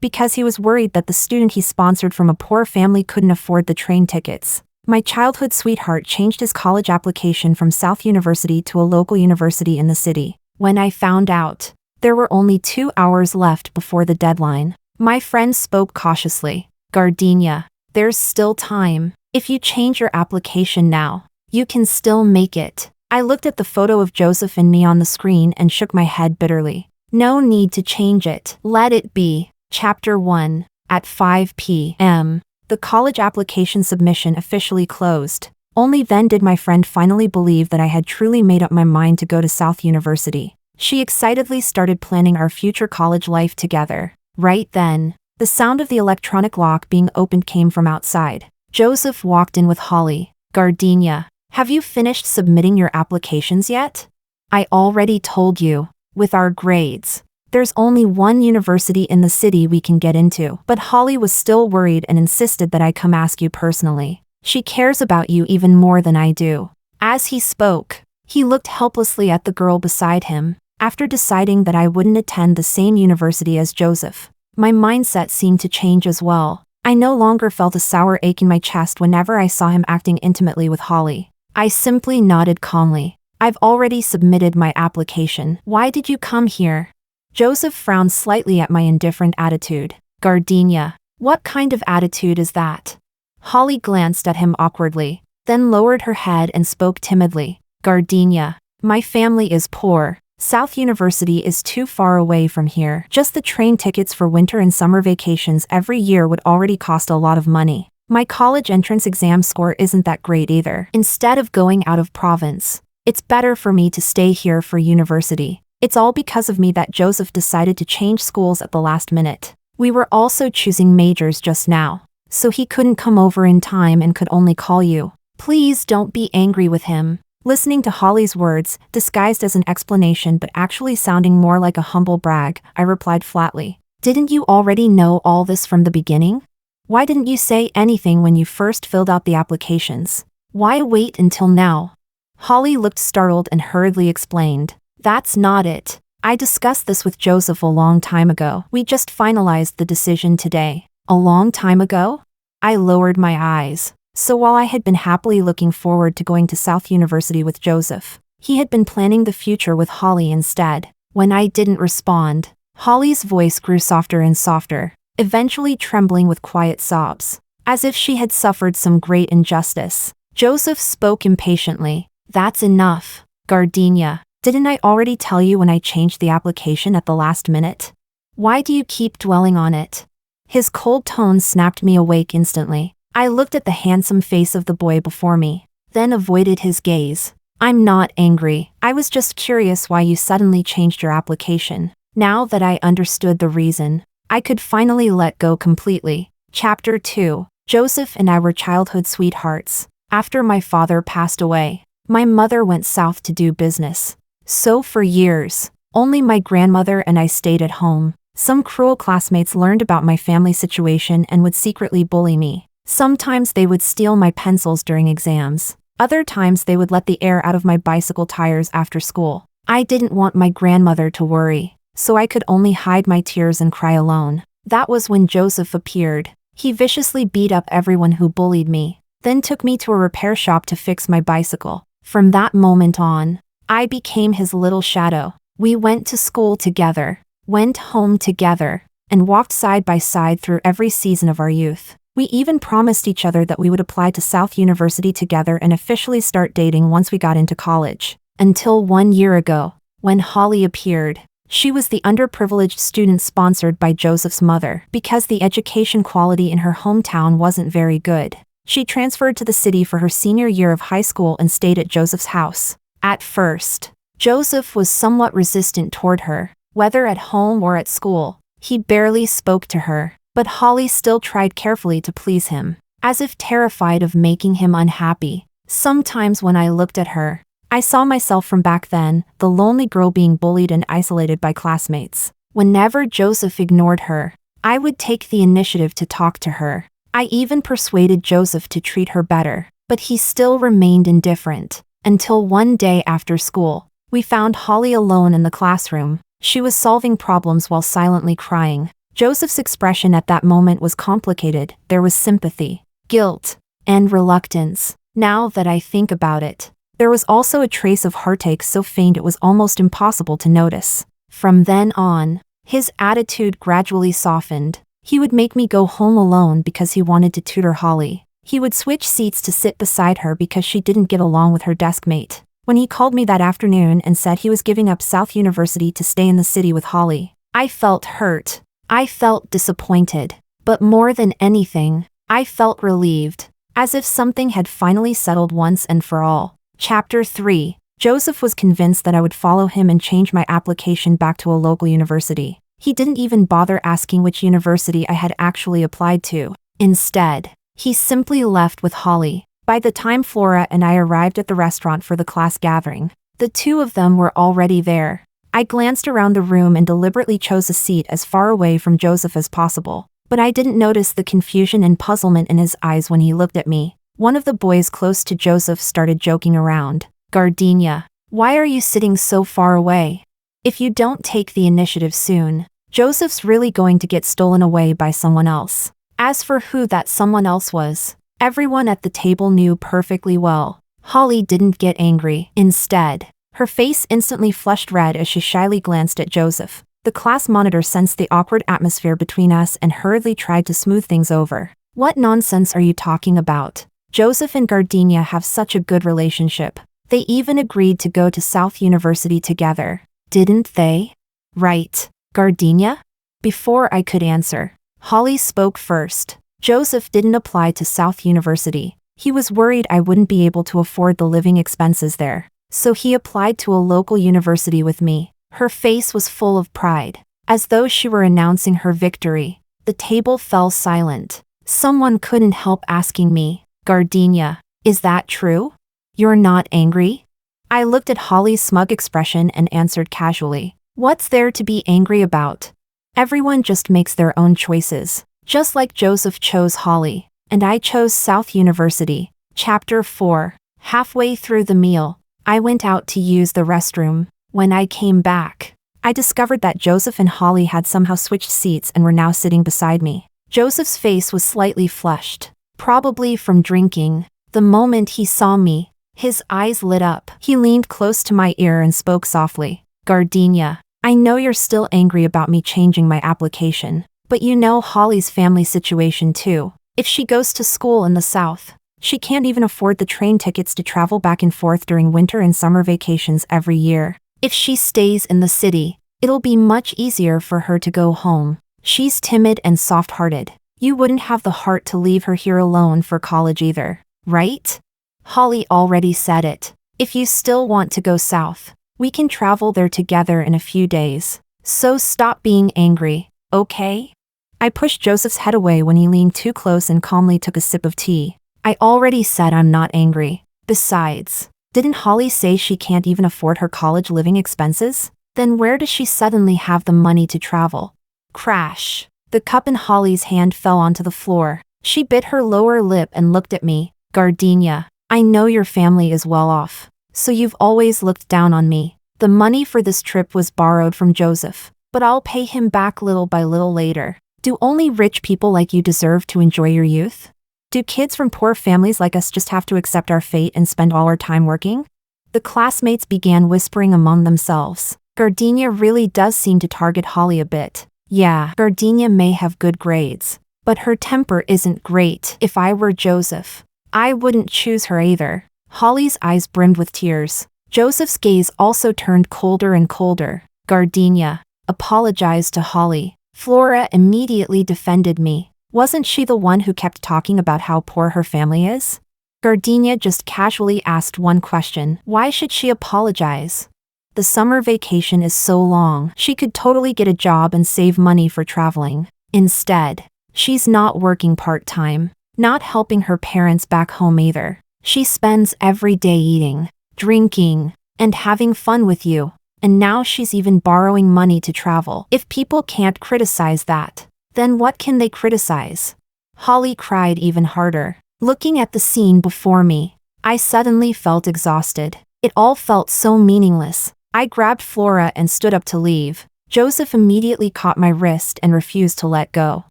because he was worried that the student he sponsored from a poor family couldn't afford the train tickets. My childhood sweetheart changed his college application from South University to a local university in the city. When I found out, there were only 2 hours left before the deadline. My friend spoke cautiously. Gardenia, there's still time. If you change your application now, you can still make it. I looked at the photo of Joseph and me on the screen and shook my head bitterly. No need to change it. Let it be. Chapter 1. At 5 p.m. The college application submission officially closed. Only then did my friend finally believe that I had truly made up my mind to go to South University. She excitedly started planning our future college life together. Right then, the sound of the electronic lock being opened came from outside. Joseph walked in with Holly. Gardenia, have you finished submitting your applications yet? I already told you. With our grades, there's only one university in the city we can get into. But Holly was still worried and insisted that I come ask you personally. She cares about you even more than I do. As he spoke, he looked helplessly at the girl beside him. After deciding that I wouldn't attend the same university as Joseph, my mindset seemed to change as well. I no longer felt a sour ache in my chest whenever I saw him acting intimately with Holly. I simply nodded calmly. I've already submitted my application. Why did you come here? Joseph frowned slightly at my indifferent attitude. Gardenia, what kind of attitude is that? Holly glanced at him awkwardly, then lowered her head and spoke timidly. Gardenia, my family is poor. South University is too far away from here. Just the train tickets for winter and summer vacations every year would already cost a lot of money. My college entrance exam score isn't that great either. Instead of going out of province, it's better for me to stay here for university. It's all because of me that Joseph decided to change schools at the last minute. We were also choosing majors just now, so he couldn't come over in time and could only call you. Please don't be angry with him. Listening to Holly's words, disguised as an explanation but actually sounding more like a humble brag, I replied flatly. Didn't you already know all this from the beginning? Why didn't you say anything when you first filled out the applications? Why wait until now? Holly looked startled and hurriedly explained. That's not it. I discussed this with Joseph a long time ago. We just finalized the decision today. A long time ago? I lowered my eyes. So while I had been happily looking forward to going to South University with Joseph, he had been planning the future with Holly instead. When I didn't respond, Holly's voice grew softer and softer, eventually trembling with quiet sobs, as if she had suffered some great injustice. Joseph spoke impatiently. That's enough. Gardenia, didn't I already tell you when I changed the application at the last minute? Why do you keep dwelling on it? His cold tone snapped me awake instantly. I looked at the handsome face of the boy before me, then avoided his gaze. I'm not angry. I was just curious why you suddenly changed your application. Now that I understood the reason, I could finally let go completely. Chapter 2. Joseph and I were childhood sweethearts. After my father passed away, my mother went south to do business. So for years, only my grandmother and I stayed at home. Some cruel classmates learned about my family situation and would secretly bully me. Sometimes they would steal my pencils during exams. Other times they would let the air out of my bicycle tires after school. I didn't want my grandmother to worry, so I could only hide my tears and cry alone. That was when Joseph appeared. He viciously beat up everyone who bullied me, then took me to a repair shop to fix my bicycle. From that moment on, I became his little shadow. We went to school together, went home together, and walked side by side through every season of our youth. We even promised each other that we would apply to South University together and officially start dating once we got into college. Until 1 year ago, when Holly appeared. She was the underprivileged student sponsored by Joseph's mother. Because the education quality in her hometown wasn't very good, she transferred to the city for her senior year of high school and stayed at Joseph's house. At first, Joseph was somewhat resistant toward her, whether at home or at school. He barely spoke to her, but Holly still tried carefully to please him, as if terrified of making him unhappy. Sometimes when I looked at her, I saw myself from back then, the lonely girl being bullied and isolated by classmates. Whenever Joseph ignored her, I would take the initiative to talk to her. I even persuaded Joseph to treat her better, but he still remained indifferent. Until one day after school, we found Holly alone in the classroom. She was solving problems while silently crying. Joseph's expression at that moment was complicated. There was sympathy, guilt, and reluctance. Now that I think about it, there was also a trace of heartache so faint it was almost impossible to notice. From then on, his attitude gradually softened. He would make me go home alone because he wanted to tutor Holly. He would switch seats to sit beside her because she didn't get along with her desk mate. When he called me that afternoon and said he was giving up South University to stay in the city with Holly, I felt hurt. I felt disappointed. But more than anything, I felt relieved, as if something had finally settled once and for all. Chapter 3. Joseph was convinced that I would follow him and change my application back to a local university. He didn't even bother asking which university I had actually applied to. Instead, he simply left with Holly. By the time Flora and I arrived at the restaurant for the class gathering, the two of them were already there. I glanced around the room and deliberately chose a seat as far away from Joseph as possible, but I didn't notice the confusion and puzzlement in his eyes when he looked at me. One of the boys close to Joseph started joking around. Gardenia, why are you sitting so far away? If you don't take the initiative soon, Joseph's really going to get stolen away by someone else. As for who that someone else was, everyone at the table knew perfectly well. Holly didn't get angry. Instead, her face instantly flushed red as she shyly glanced at Joseph. The class monitor sensed the awkward atmosphere between us and hurriedly tried to smooth things over. What nonsense are you talking about? Joseph and Gardenia have such a good relationship. They even agreed to go to South University together. Didn't they? Right. Gardenia? Before I could answer, Holly spoke first. Joseph didn't apply to South University. He was worried I wouldn't be able to afford the living expenses there. So he applied to a local university with me. Her face was full of pride, as though she were announcing her victory. The table fell silent. Someone couldn't help asking me, Gardenia, is that true? You're not angry? I looked at Holly's smug expression and answered casually. What's there to be angry about? Everyone just makes their own choices. Just like Joseph chose Holly, and I chose South University. Chapter 4. Halfway through the meal, I went out to use the restroom. When I came back, I discovered that Joseph and Holly had somehow switched seats and were now sitting beside me. Joseph's face was slightly flushed, probably from drinking. The moment he saw me, his eyes lit up. He leaned close to my ear and spoke softly. Gardenia, I know you're still angry about me changing my application, but you know Holly's family situation too. If she goes to school in the South, she can't even afford the train tickets to travel back and forth during winter and summer vacations every year. If she stays in the city, it'll be much easier for her to go home. She's timid and soft-hearted. You wouldn't have the heart to leave her here alone for college either, right? Holly already said it. If you still want to go south, we can travel there together in a few days. So stop being angry, okay? I pushed Joseph's head away when he leaned too close and calmly took a sip of tea. I already said I'm not angry. Besides, didn't Holly say she can't even afford her college living expenses? Then where does she suddenly have the money to travel? Crash. The cup in Holly's hand fell onto the floor. She bit her lower lip and looked at me. Gardenia, I know your family is well off, so you've always looked down on me. The money for this trip was borrowed from Joseph, but I'll pay him back little by little later. Do only rich people like you deserve to enjoy your youth? Do kids from poor families like us just have to accept our fate and spend all our time working? The classmates began whispering among themselves. Gardenia really does seem to target Holly a bit. Yeah, Gardenia may have good grades, but her temper isn't great. If I were Joseph, I wouldn't choose her either. Holly's eyes brimmed with tears. Joseph's gaze also turned colder and colder. Gardenia, apologized to Holly. Flora immediately defended me. Wasn't she the one who kept talking about how poor her family is? Gardenia just casually asked one question. Why should she apologize? The summer vacation is so long. She could totally get a job and save money for traveling. Instead, she's not working part-time, not helping her parents back home either. She spends every day eating, drinking, and having fun with you. And now she's even borrowing money to travel. If people can't criticize that, then what can they criticize? Holly cried even harder. Looking at the scene before me, I suddenly felt exhausted. It all felt so meaningless. I grabbed Flora and stood up to leave. Joseph immediately caught my wrist and refused to let go.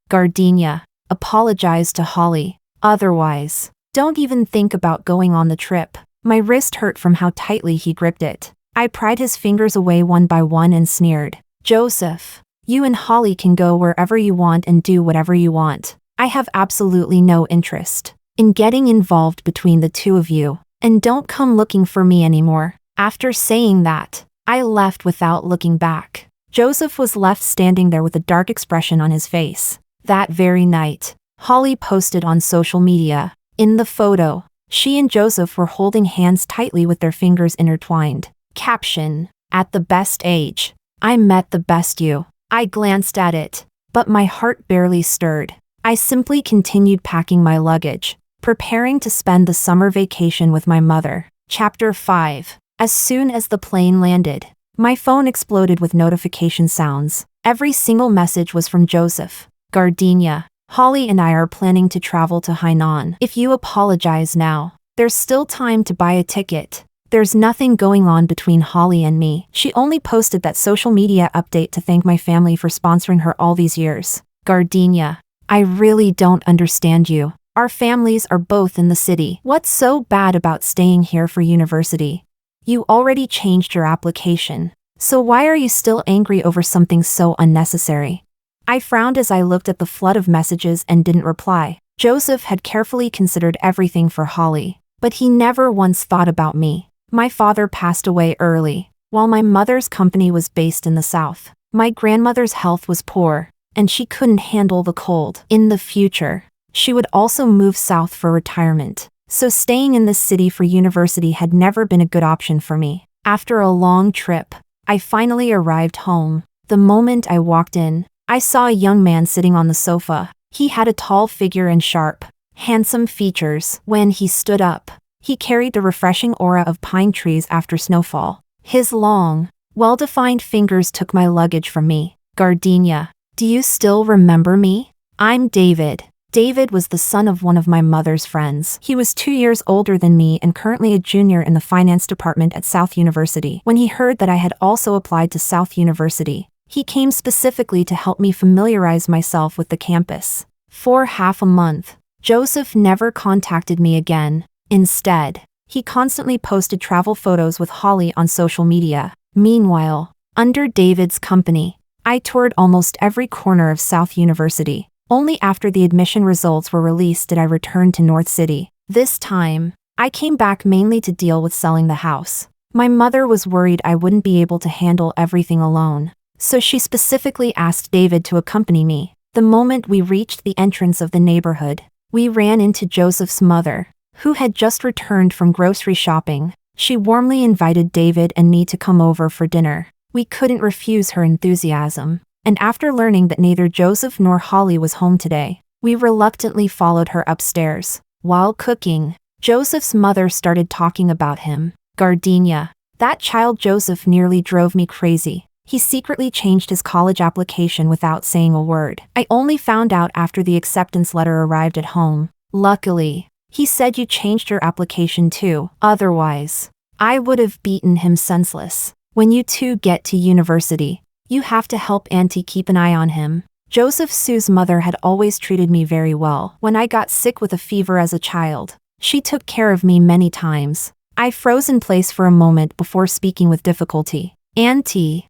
Gardenia, apologize to Holly. Otherwise, don't even think about going on the trip. My wrist hurt from how tightly he gripped it. I pried his fingers away one by one and sneered, Joseph, you and Holly can go wherever you want and do whatever you want. I have absolutely no interest in getting involved between the two of you, and don't come looking for me anymore. After saying that, I left without looking back. Joseph was left standing there with a dark expression on his face. That very night, Holly posted on social media. In the photo, she and Joseph were holding hands tightly with their fingers intertwined. Caption, at the best age, I met the best you. I glanced at it, but my heart barely stirred. I simply continued packing my luggage, preparing to spend the summer vacation with my mother. Chapter 5. As soon as the plane landed, my phone exploded with notification sounds. Every single message was from Joseph. Gardenia, Holly and I are planning to travel to Hainan. If you apologize now, there's still time to buy a ticket. There's nothing going on between Holly and me. She only posted that social media update to thank my family for sponsoring her all these years. Gardenia, I really don't understand you. Our families are both in the city. What's so bad about staying here for university? You already changed your application. So why are you still angry over something so unnecessary? I frowned as I looked at the flood of messages and didn't reply. Joseph had carefully considered everything for Holly, but he never once thought about me. My father passed away early, while my mother's company was based in the south. My grandmother's health was poor, and she couldn't handle the cold. In the future, she would also move south for retirement, so staying in this city for university had never been a good option for me. After a long trip, I finally arrived home. The moment I walked in, I saw a young man sitting on the sofa. He had a tall figure and sharp, handsome features. When he stood up, he carried the refreshing aura of pine trees after snowfall. His long, well-defined fingers took my luggage from me. Gardenia, do you still remember me? I'm David. David was the son of one of my mother's friends. He was 2 years older than me and currently a junior in the finance department at South University. When he heard that I had also applied to South University, he came specifically to help me familiarize myself with the campus. For half a month, Joseph never contacted me again. Instead, he constantly posted travel photos with Holly on social media. Meanwhile, under David's company, I toured almost every corner of South University. Only after the admission results were released did I return to North City. This time, I came back mainly to deal with selling the house. My mother was worried I wouldn't be able to handle everything alone, so she specifically asked David to accompany me. The moment we reached the entrance of the neighborhood, we ran into Joseph's mother, who had just returned from grocery shopping. She warmly invited David and me to come over for dinner. We couldn't refuse her enthusiasm, and after learning that neither Joseph nor Holly was home today, we reluctantly followed her upstairs. While cooking, Joseph's mother started talking about him. Gardenia, that child Joseph nearly drove me crazy. He secretly changed his college application without saying a word. I only found out after the acceptance letter arrived at home. Luckily, he said you changed your application too. Otherwise, I would have beaten him senseless. When you two get to university, you have to help Auntie keep an eye on him. Joseph Sue's mother had always treated me very well. When I got sick with a fever as a child, she took care of me many times. I froze in place for a moment before speaking with difficulty. Auntie,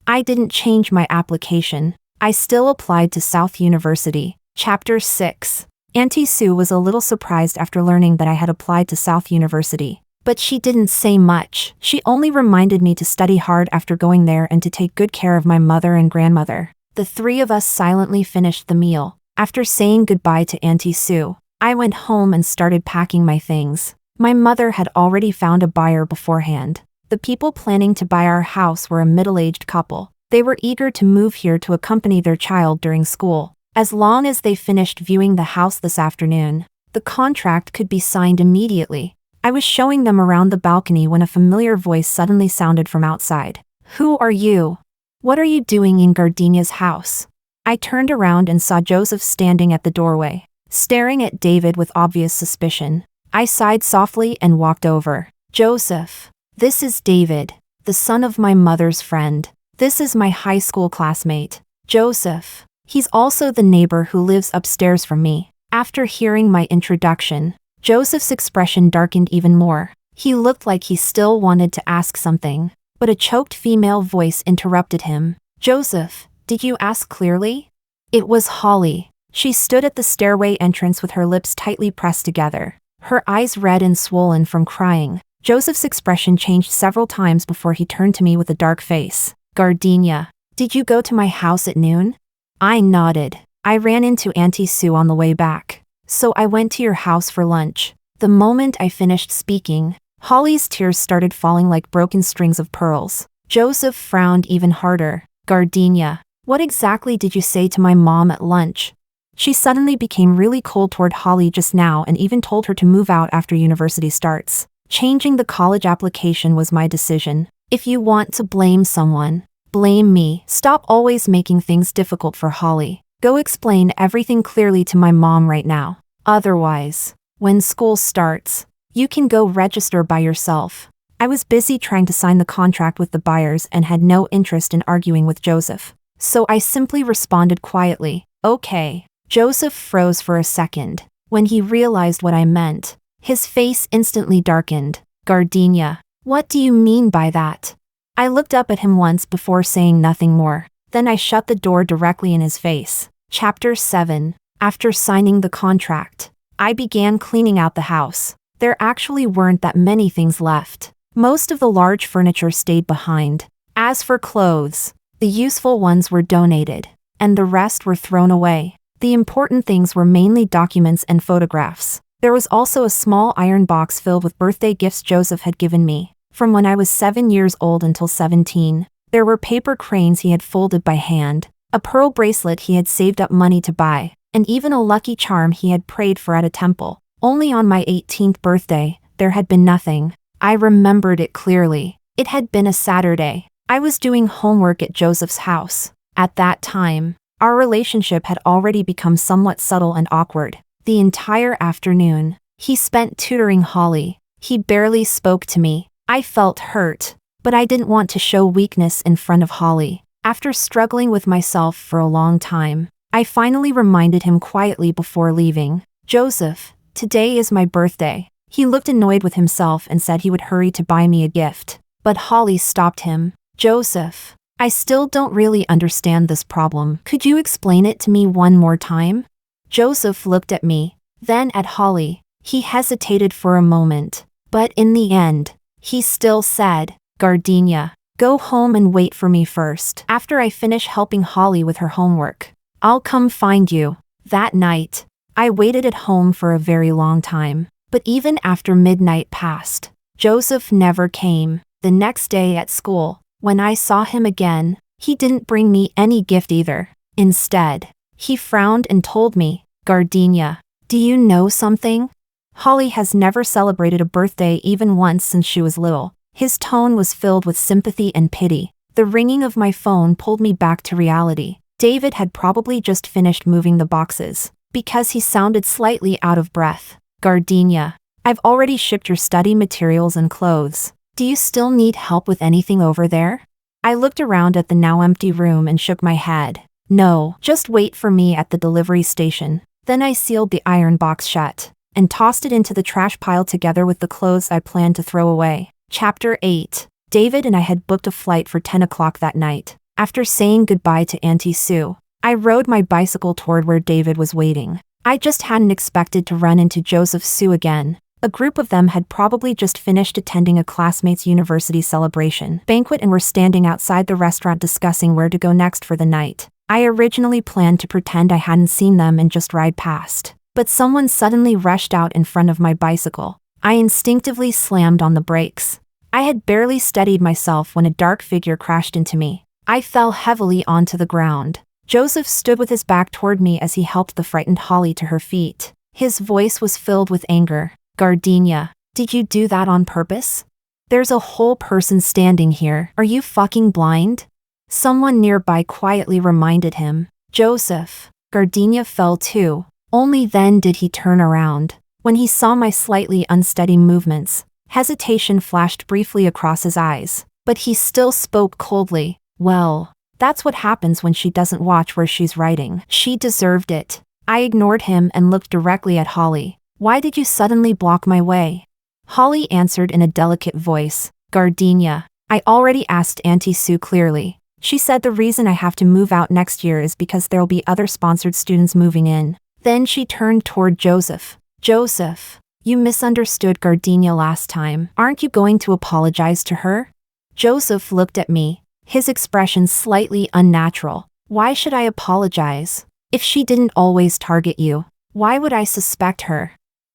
I didn't change my application. I still applied to South University. Chapter 6. Auntie Sue was a little surprised after learning that I had applied to South University. But she didn't say much. She only reminded me to study hard after going there and to take good care of my mother and grandmother. The three of us silently finished the meal. After saying goodbye to Auntie Sue, I went home and started packing my things. My mother had already found a buyer beforehand. The people planning to buy our house were a middle-aged couple. They were eager to move here to accompany their child during school. As long as they finished viewing the house this afternoon, the contract could be signed immediately. I was showing them around the balcony when a familiar voice suddenly sounded from outside. Who are you? What are you doing in Gardenia's house? I turned around and saw Joseph standing at the doorway, staring at David with obvious suspicion. I sighed softly and walked over. Joseph, this is David, the son of my mother's friend. This is my high school classmate, Joseph. He's also the neighbor who lives upstairs from me. After hearing my introduction, Joseph's expression darkened even more. He looked like he still wanted to ask something, but a choked female voice interrupted him. Joseph, did you ask clearly? It was Holly. She stood at the stairway entrance with her lips tightly pressed together, her eyes red and swollen from crying. Joseph's expression changed several times before he turned to me with a dark face. Gardenia, did you go to my house at noon? I nodded. I ran into Auntie Sue on the way back, so I went to your house for lunch. The moment I finished speaking, Holly's tears started falling like broken strings of pearls. Joseph frowned even harder. Gardenia, what exactly did you say to my mom at lunch? She suddenly became really cold toward Holly just now and even told her to move out after university starts. Changing the college application was my decision. If you want to blame someone, blame me. Stop always making things difficult for Holly. Go explain everything clearly to my mom right now. Otherwise, when school starts, you can go register by yourself. I was busy trying to sign the contract with the buyers and had no interest in arguing with Joseph. So I simply responded quietly, okay. Joseph froze for a second. When he realized what I meant, his face instantly darkened. Gardenia, what do you mean by that? I looked up at him once before saying nothing more. Then I shut the door directly in his face. Chapter 7. After signing the contract, I began cleaning out the house. There actually weren't that many things left. Most of the large furniture stayed behind. As for clothes, the useful ones were donated, and the rest were thrown away. The important things were mainly documents and photographs. There was also a small iron box filled with birthday gifts Joseph had given me, from when I was 7 years old until 17. There were paper cranes he had folded by hand, a pearl bracelet he had saved up money to buy, and even a lucky charm he had prayed for at a temple. Only on my 18th birthday, there had been nothing. I remembered it clearly. It had been a Saturday. I was doing homework at Joseph's house. At that time, our relationship had already become somewhat subtle and awkward. The entire afternoon, he spent tutoring Holly. He barely spoke to me. I felt hurt, but I didn't want to show weakness in front of Holly. After struggling with myself for a long time, I finally reminded him quietly before leaving. Joseph, today is my birthday. He looked annoyed with himself and said he would hurry to buy me a gift. But Holly stopped him. Joseph, I still don't really understand this problem. Could you explain it to me one more time? Joseph looked at me, then at Holly. He hesitated for a moment, but in the end, he still said, Gardenia, go home and wait for me first. After I finish helping Holly with her homework, I'll come find you. That night, I waited at home for a very long time. But even after midnight passed, Joseph never came. The next day at school, when I saw him again, he didn't bring me any gift either. Instead, he frowned and told me, Gardenia, do you know something? Holly has never celebrated a birthday even once since she was little. His tone was filled with sympathy and pity. The ringing of my phone pulled me back to reality. David had probably just finished moving the boxes, because he sounded slightly out of breath. Gardenia, I've already shipped your study materials and clothes. Do you still need help with anything over there? I looked around at the now empty room and shook my head. No, just wait for me at the delivery station. Then I sealed the iron box shut and tossed it into the trash pile together with the clothes I planned to throw away. Chapter 8. David and I had booked a flight for 10 o'clock that night. After saying goodbye to Auntie Sue, I rode my bicycle toward where David was waiting. I just hadn't expected to run into Joseph Sue again. A group of them had probably just finished attending a classmates' university celebration banquet and were standing outside the restaurant discussing where to go next for the night. I originally planned to pretend I hadn't seen them and just ride past, but someone suddenly rushed out in front of my bicycle. I instinctively slammed on the brakes. I had barely steadied myself when a dark figure crashed into me. I fell heavily onto the ground. Joseph stood with his back toward me as he helped the frightened Holly to her feet. His voice was filled with anger. Gardenia, did you do that on purpose? There's a whole person standing here. Are you fucking blind? Someone nearby quietly reminded him. Joseph. Gardenia fell too. Only then did he turn around. When he saw my slightly unsteady movements, hesitation flashed briefly across his eyes, but he still spoke coldly. Well, that's what happens when she doesn't watch where she's writing. She deserved it. I ignored him and looked directly at Holly. Why did you suddenly block my way? Holly answered in a delicate voice. Gardenia. I already asked Auntie Sue clearly. She said the reason I have to move out next year is because there'll be other sponsored students moving in. Then she turned toward Joseph. Joseph, you misunderstood Gardenia last time. Aren't you going to apologize to her? Joseph looked at me, his expression slightly unnatural. Why should I apologize? If she didn't always target you, why would I suspect her?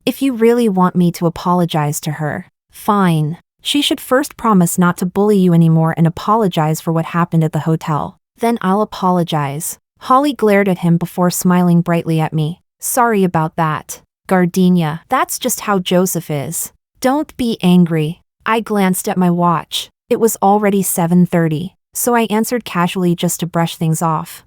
If you really want me to apologize to her, fine. She should first promise not to bully you anymore and apologize for what happened at the hotel. Then I'll apologize. Holly glared at him before smiling brightly at me. Sorry about that. Gardenia, that's just how Joseph is. Don't be angry. I glanced at my watch. It was already 7:30, so I answered casually just to brush things off.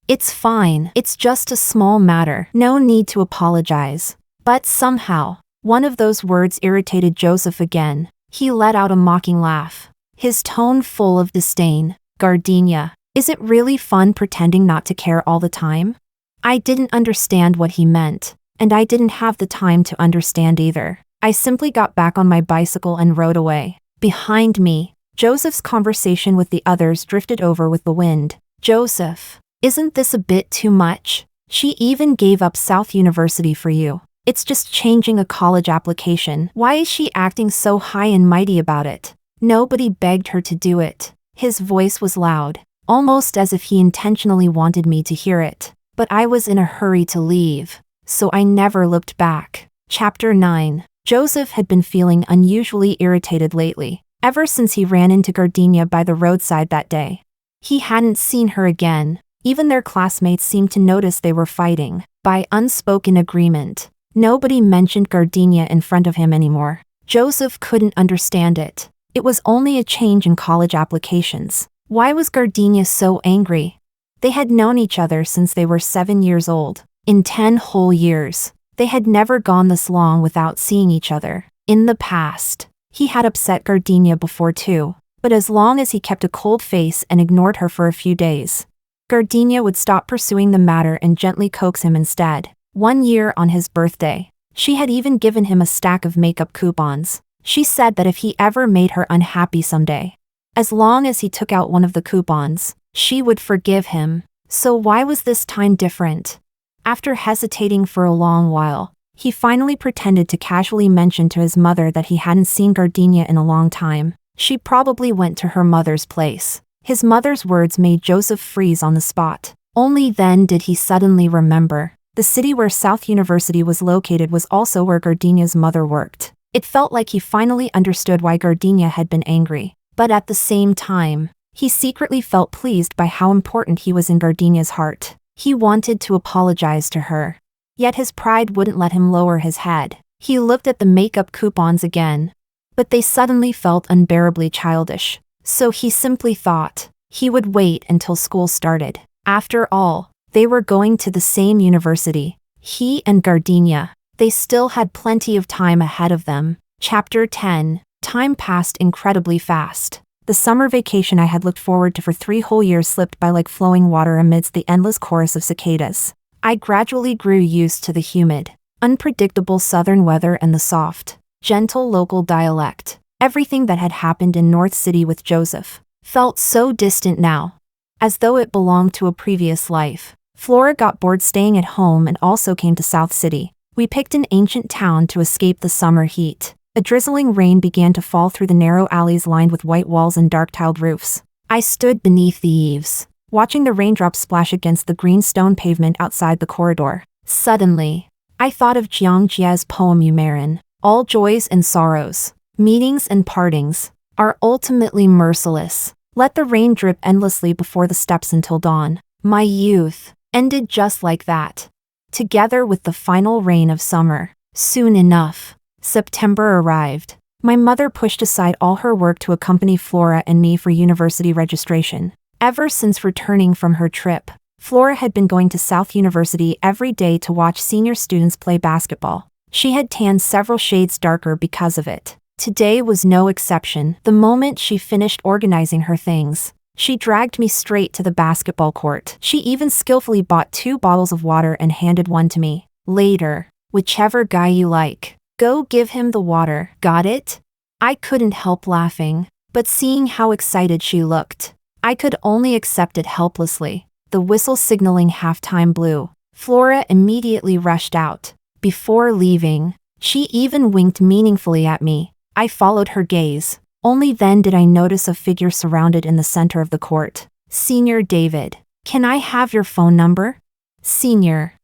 It's fine. It's just a small matter. No need to apologize. But somehow, one of those words irritated Joseph again. He let out a mocking laugh, his tone full of disdain. Gardenia, is it really fun pretending not to care all the time? I didn't understand what he meant, and I didn't have the time to understand either. I simply got back on my bicycle and rode away. Behind me, Joseph's conversation with the others drifted over with the wind. Joseph, isn't this a bit too much? She even gave up South University for you. It's just changing a college application. Why is she acting so high and mighty about it? Nobody begged her to do it. His voice was loud, almost as if he intentionally wanted me to hear it. But I was in a hurry to leave, so I never looked back. Chapter 9. Joseph had been feeling unusually irritated lately, ever since he ran into Gardenia by the roadside that day. He hadn't seen her again. Even their classmates seemed to notice they were fighting. By unspoken agreement, nobody mentioned Gardenia in front of him anymore. Joseph couldn't understand it. It was only a change in college applications. Why was Gardenia so angry? They had known each other since they were 7 years old. In 10 whole years, they had never gone this long without seeing each other. In the past, he had upset Gardenia before too, but as long as he kept a cold face and ignored her for a few days, Gardenia would stop pursuing the matter and gently coax him instead. 1 year on his birthday, she had even given him a stack of makeup coupons. She said that if he ever made her unhappy someday, as long as he took out one of the coupons, she would forgive him. So why was this time different? After hesitating for a long while, he finally pretended to casually mention to his mother that he hadn't seen Gardenia in a long time. She probably went to her mother's place. His mother's words made Joseph freeze on the spot. Only then did he suddenly remember. The city where South University was located was also where Gardenia's mother worked. It felt like he finally understood why Gardenia had been angry. But at the same time, he secretly felt pleased by how important he was in Gardenia's heart. He wanted to apologize to her. Yet his pride wouldn't let him lower his head. He looked at the makeup coupons again, but they suddenly felt unbearably childish. So he simply thought he would wait until school started. After all, they were going to the same university. He and Gardenia. They still had plenty of time ahead of them. Chapter 10. Time passed incredibly fast. The summer vacation I had looked forward to for 3 whole years slipped by like flowing water amidst the endless chorus of cicadas. I gradually grew used to the humid, unpredictable southern weather and the soft, gentle local dialect. Everything that had happened in North City with Joseph felt so distant now, as though it belonged to a previous life. Flora got bored staying at home and also came to South City. We picked an ancient town to escape the summer heat. A drizzling rain began to fall through the narrow alleys lined with white walls and dark-tiled roofs. I stood beneath the eaves, watching the raindrops splash against the green stone pavement outside the corridor. Suddenly, I thought of Jiang Jie's poem Yumerin. All joys and sorrows, meetings and partings, are ultimately merciless. Let the rain drip endlessly before the steps until dawn. My youth ended just like that, together with the final rain of summer. Soon enough, September arrived. My mother pushed aside all her work to accompany Flora and me for university registration. Ever since returning from her trip, Flora had been going to South University every day to watch senior students play basketball. She had tanned several shades darker because of it. Today was no exception. The moment she finished organizing her things, She dragged me straight to the basketball court. She even skillfully bought 2 bottles of water and handed one to me. Later, whichever guy you like, go give him the water. Got it? I couldn't help laughing, but seeing how excited she looked, I could only accept it helplessly. The whistle signaling halftime blew. Flora immediately rushed out. Before leaving, she even winked meaningfully at me. I followed her gaze. Only then did I notice a figure surrounded in the center of the court. Senior David. Can I have your phone number? Senior.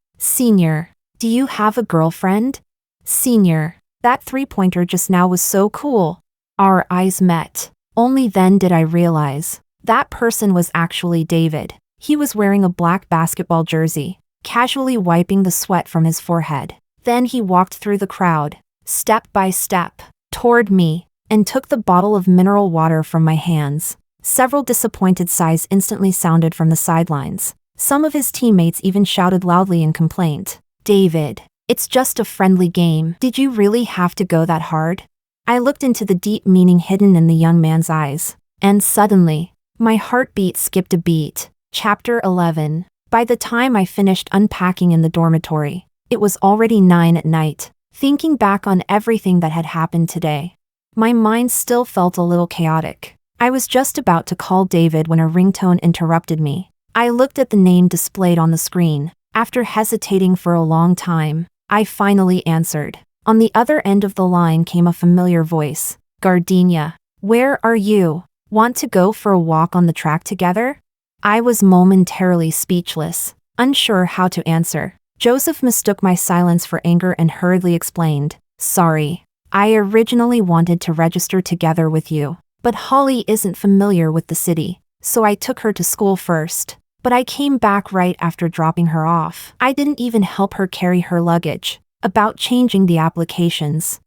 Do you have a girlfriend? Senior. That three-pointer just now was so cool. Our eyes met. Only then did I realize that person was actually David. He was wearing a black basketball jersey, casually wiping the sweat from his forehead. Then he walked through the crowd, step by step, toward me, and took the bottle of mineral water from my hands. Several disappointed sighs instantly sounded from the sidelines. Some of his teammates even shouted loudly in complaint. David, it's just a friendly game. Did you really have to go that hard? I looked into the deep meaning hidden in the young man's eyes, and suddenly, my heartbeat skipped a beat. Chapter 11. By the time I finished unpacking in the dormitory, it was already 9 at night. Thinking back on everything that had happened today, my mind still felt a little chaotic. I was just about to call David when a ringtone interrupted me. I looked at the name displayed on the screen. After hesitating for a long time, I finally answered. On the other end of the line came a familiar voice. Gardenia. Where are you? Want to go for a walk on the track together? I was momentarily speechless, unsure how to answer. Joseph mistook my silence for anger and hurriedly explained. Sorry, I originally wanted to register together with you, but Holly isn't familiar with the city, so I took her to school first. But I came back right after dropping her off. I didn't even help her carry her luggage. About changing the applications,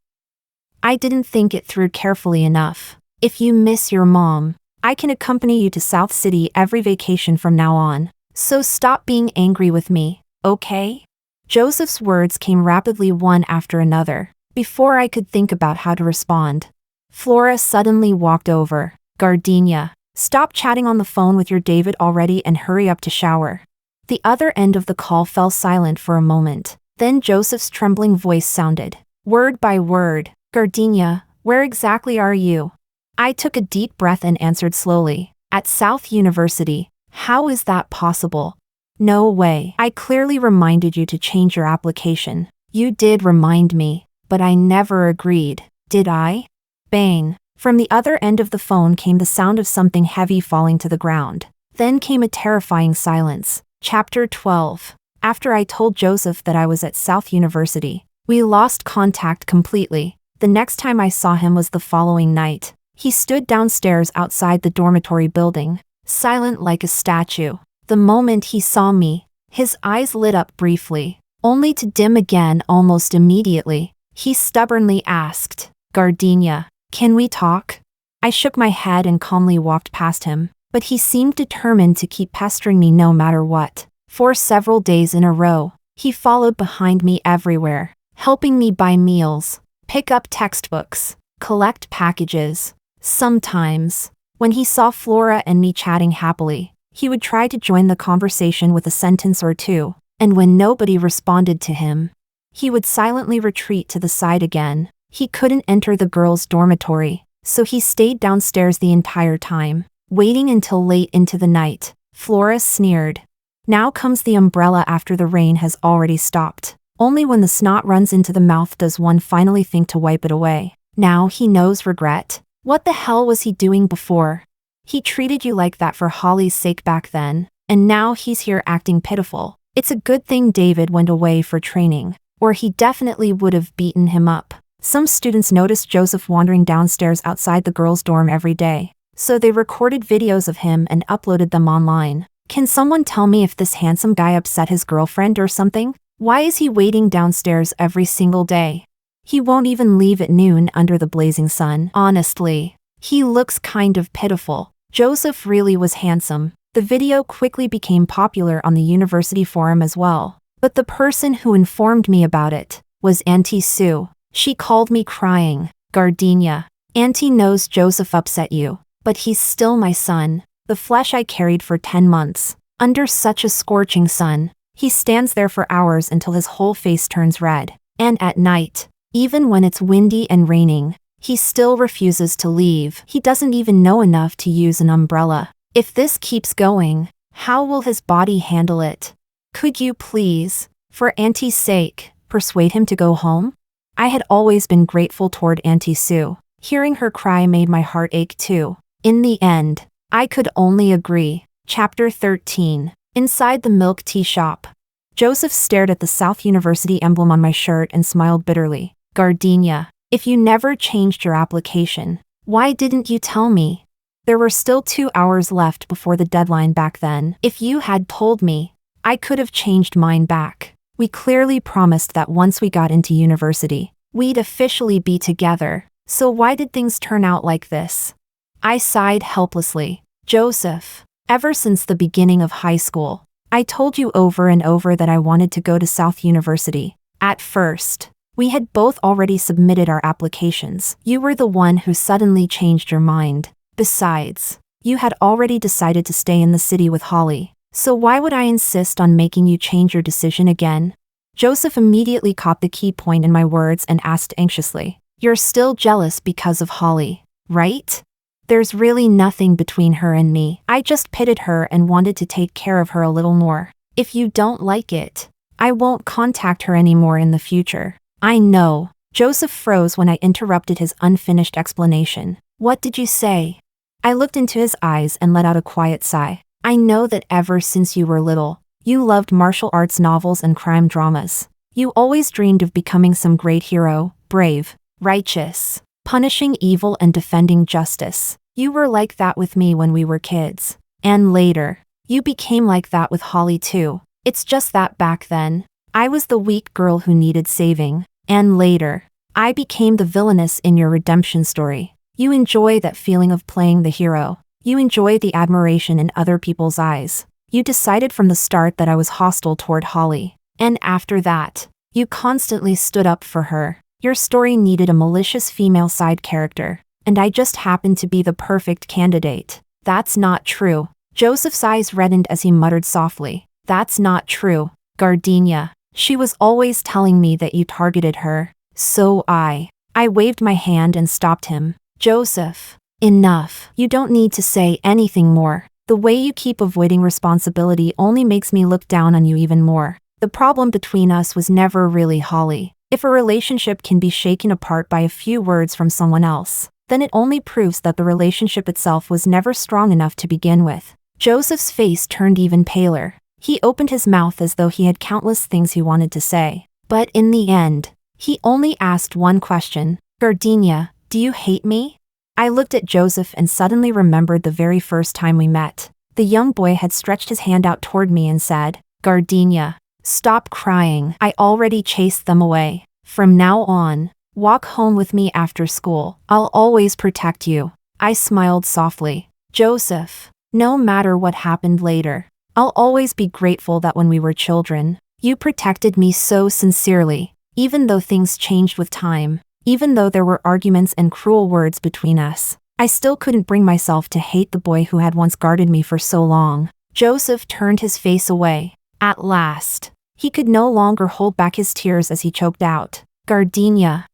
I didn't think it through carefully enough. If you miss your mom, I can accompany you to South City every vacation from now on. So stop being angry with me, okay? Joseph's words came rapidly one after another. Before I could think about how to respond, Flora suddenly walked over. Gardenia, stop chatting on the phone with your David already and hurry up to shower. The other end of the call fell silent for a moment. Then Joseph's trembling voice sounded, word by word. Gardenia, where exactly are you? I took a deep breath and answered slowly. At South University. How is that possible? No way. I clearly reminded you to change your application. You did remind me, but I never agreed, did I? Bang. From the other end of the phone came the sound of something heavy falling to the ground. Then came a terrifying silence. Chapter 12. After I told Joseph that I was at South University, we lost contact completely. The next time I saw him was the following night. He stood downstairs outside the dormitory building, silent like a statue. The moment he saw me, his eyes lit up briefly, only to dim again almost immediately. He stubbornly asked, Gardenia, can we talk? I shook my head and calmly walked past him, but he seemed determined to keep pestering me no matter what. For several days in a row, he followed behind me everywhere, helping me buy meals, pick up textbooks, collect packages. Sometimes, when he saw Flora and me chatting happily, he would try to join the conversation with a sentence or two, and when nobody responded to him, he would silently retreat to the side again. He couldn't enter the girls' dormitory, so he stayed downstairs the entire time, waiting until late into the night. Flora sneered. Now comes the umbrella after the rain has already stopped. Only when the snot runs into the mouth does one finally think to wipe it away. Now he knows regret. What the hell was he doing before? He treated you like that for Holly's sake back then, and now he's here acting pitiful. It's a good thing David went away for training, or he definitely would have beaten him up. Some students noticed Joseph wandering downstairs outside the girls' dorm every day, so they recorded videos of him and uploaded them online. Can someone tell me if this handsome guy upset his girlfriend or something? Why is he waiting downstairs every single day? He won't even leave at noon under the blazing sun. Honestly, he looks kind of pitiful. Joseph really was handsome. The video quickly became popular on the university forum as well. But the person who informed me about it was Auntie Sue. She called me crying. Gardenia, Auntie knows Joseph upset you, but he's still my son. The flesh I carried for 10 months. Under such a scorching sun. He stands there for hours until his whole face turns red. And at night, even when it's windy and raining, he still refuses to leave. He doesn't even know enough to use an umbrella. If this keeps going, how will his body handle it? Could you please, for Auntie's sake, persuade him to go home? I had always been grateful toward Auntie Sue. Hearing her cry made my heart ache too. In the end, I could only agree. Chapter 13. Inside the milk tea shop. Joseph stared at the South University emblem on my shirt and smiled bitterly. Gardenia, if you never changed your application, why didn't you tell me? There were still 2 hours left before the deadline back then. If you had told me, I could have changed mine back. We clearly promised that once we got into university, we'd officially be together. So why did things turn out like this? I sighed helplessly. Joseph, ever since the beginning of high school, I told you over and over that I wanted to go to South University. At first, we had both already submitted our applications. You were the one who suddenly changed your mind. Besides, you had already decided to stay in the city with Holly. So why would I insist on making you change your decision again? Joseph immediately caught the key point in my words and asked anxiously, You're still jealous because of Holly, right? There's really nothing between her and me. I just pitied her and wanted to take care of her a little more. If you don't like it, I won't contact her anymore in the future. I know. Joseph froze when I interrupted his unfinished explanation. What did you say? I looked into his eyes and let out a quiet sigh. I know that ever since you were little, you loved martial arts novels and crime dramas. You always dreamed of becoming some great hero, brave, righteous, punishing evil and defending justice. You were like that with me when we were kids. And later, you became like that with Holly too. It's just that back then, I was the weak girl who needed saving. And later, I became the villainess in your redemption story. You enjoy that feeling of playing the hero. You enjoy the admiration in other people's eyes. You decided from the start that I was hostile toward Holly. And after that, you constantly stood up for her. Your story needed a malicious female side character, and I just happened to be the perfect candidate. That's not true. Joseph's eyes reddened as he muttered softly. That's not true, Gardenia. She was always telling me that you targeted her. So I waved my hand and stopped him. Joseph, enough. You don't need to say anything more. The way you keep avoiding responsibility only makes me look down on you even more. The problem between us was never really Holly. If a relationship can be shaken apart by a few words from someone else, then it only proves that the relationship itself was never strong enough to begin with. Joseph's face turned even paler. He opened his mouth as though he had countless things he wanted to say. But in the end, he only asked one question. Gardenia, do you hate me? I looked at Joseph and suddenly remembered the very first time we met. The young boy had stretched his hand out toward me and said, Gardenia, stop crying. I already chased them away. From now on, walk home with me after school. I'll always protect you. I smiled softly. Joseph, no matter what happened later, I'll always be grateful that when we were children, you protected me so sincerely, even though things changed with time. Even though there were arguments and cruel words between us, I still couldn't bring myself to hate the boy who had once guarded me for so long. Joseph turned his face away. At last, he could no longer hold back his tears as he choked out, Gardenia.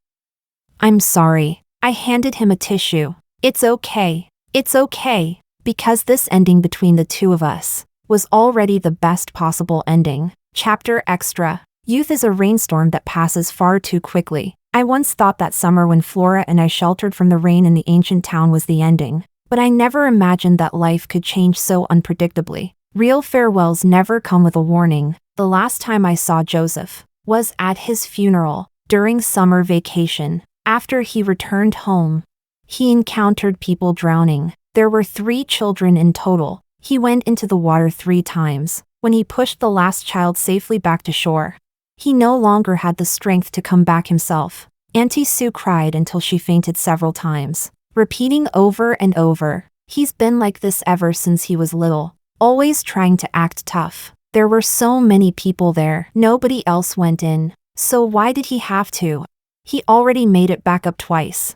I'm sorry. I handed him a tissue. It's okay. It's okay. Because this ending between the two of us was already the best possible ending. Chapter Extra. Youth is a rainstorm that passes far too quickly. I once thought that summer when Flora and I sheltered from the rain in the ancient town was the ending, but I never imagined that life could change so unpredictably. Real farewells never come with a warning. The last time I saw Joseph was at his funeral, during summer vacation. After he returned home, he encountered people drowning. There were 3 children in total. He went into the water 3 times. When he pushed the last child safely back to shore, he no longer had the strength to come back himself. Auntie Sue cried until she fainted several times, repeating over and over, he's been like this ever since he was little, always trying to act tough. There were so many people there. Nobody else went in. So why did he have to? He already made it back up twice.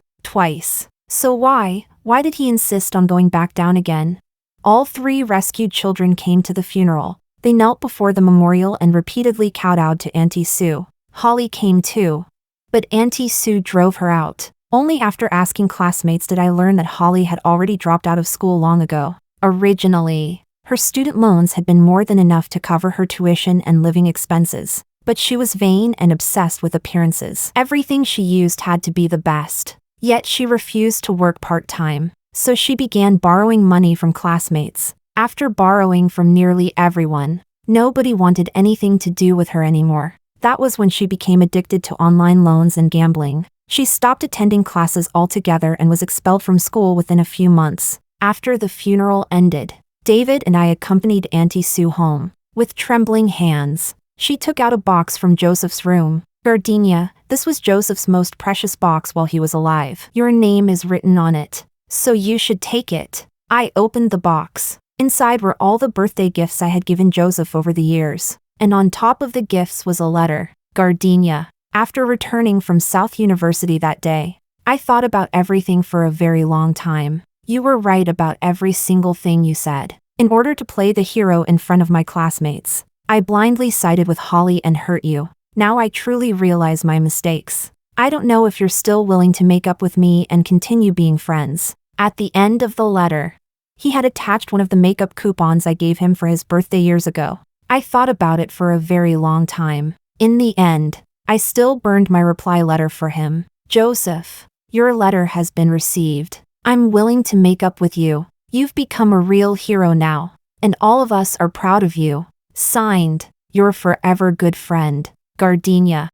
So why did he insist on going back down again? All 3 rescued children came to the funeral. They knelt before the memorial and repeatedly kowtowed to Auntie Sue. Holly came too. But Auntie Sue drove her out. Only after asking classmates did I learn that Holly had already dropped out of school long ago. Originally, her student loans had been more than enough to cover her tuition and living expenses. But she was vain and obsessed with appearances. Everything she used had to be the best. Yet she refused to work part-time. So she began borrowing money from classmates. After borrowing from nearly everyone, nobody wanted anything to do with her anymore. That was when she became addicted to online loans and gambling. She stopped attending classes altogether and was expelled from school within a few months. After the funeral ended, David and I accompanied Auntie Sue home. With trembling hands, she took out a box from Joseph's room. Gardenia, this was Joseph's most precious box while he was alive. Your name is written on it, so you should take it. I opened the box. Inside were all the birthday gifts I had given Joseph over the years. And on top of the gifts was a letter. Gardenia. After returning from South University that day, I thought about everything for a very long time. You were right about every single thing you said. In order to play the hero in front of my classmates, I blindly sided with Holly and hurt you. Now I truly realize my mistakes. I don't know if you're still willing to make up with me and continue being friends. At the end of the letter, he had attached one of the makeup coupons I gave him for his birthday years ago. I thought about it for a very long time. In the end, I still burned my reply letter for him. Joseph, your letter has been received. I'm willing to make up with you. You've become a real hero now, and all of us are proud of you. Signed, your forever good friend, Gardenia.